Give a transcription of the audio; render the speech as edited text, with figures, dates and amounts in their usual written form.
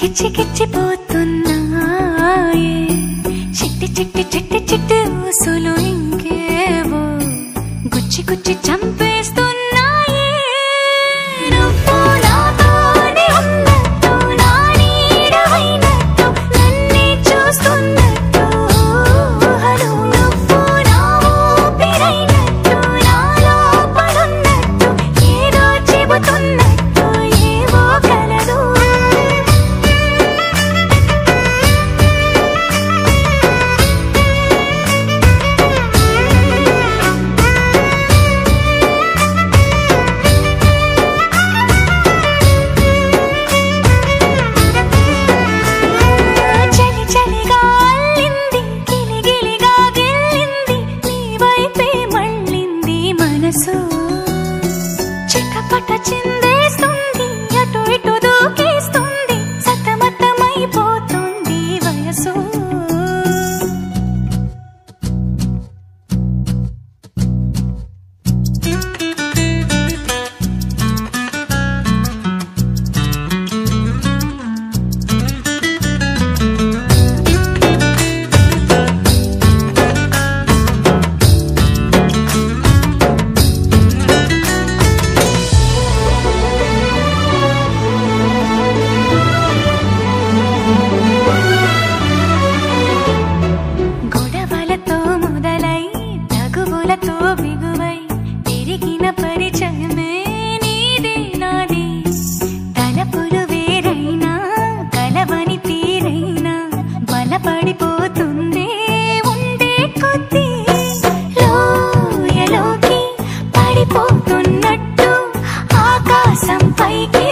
గిచ్చిపోతున్నాయే చిట్టి చిట్టి చిట్టి చిట్టి ఊసులు ఇంకేవో గుచ్చి గుచ్చి చంపేస్తున్నాయే నువ్వు నాతోనే ఉన్నట్టు నా నీడవైనట్టు నన్నే చూస్తున్నట్టు హలో నువ్వు నా ఊపిరైనట్టు నాలో పడున్నట్టు ఏదో చెబుతున్నట్టు ఏవో కలదు చిట్టపట చిందేస్తుంది అటు ఇటు దూకేస్తుంది సతమతమైపోతుంది వయసు బిగువై తిరిగిన పరిచయమే నీదే నాది తలపులు వేరైనా కలవని తీరైనా బలపడిపోతుందే ఉండే కొద్దీ లోయలోకి పడిపోతున్నట్టు ఆకాశం పైకి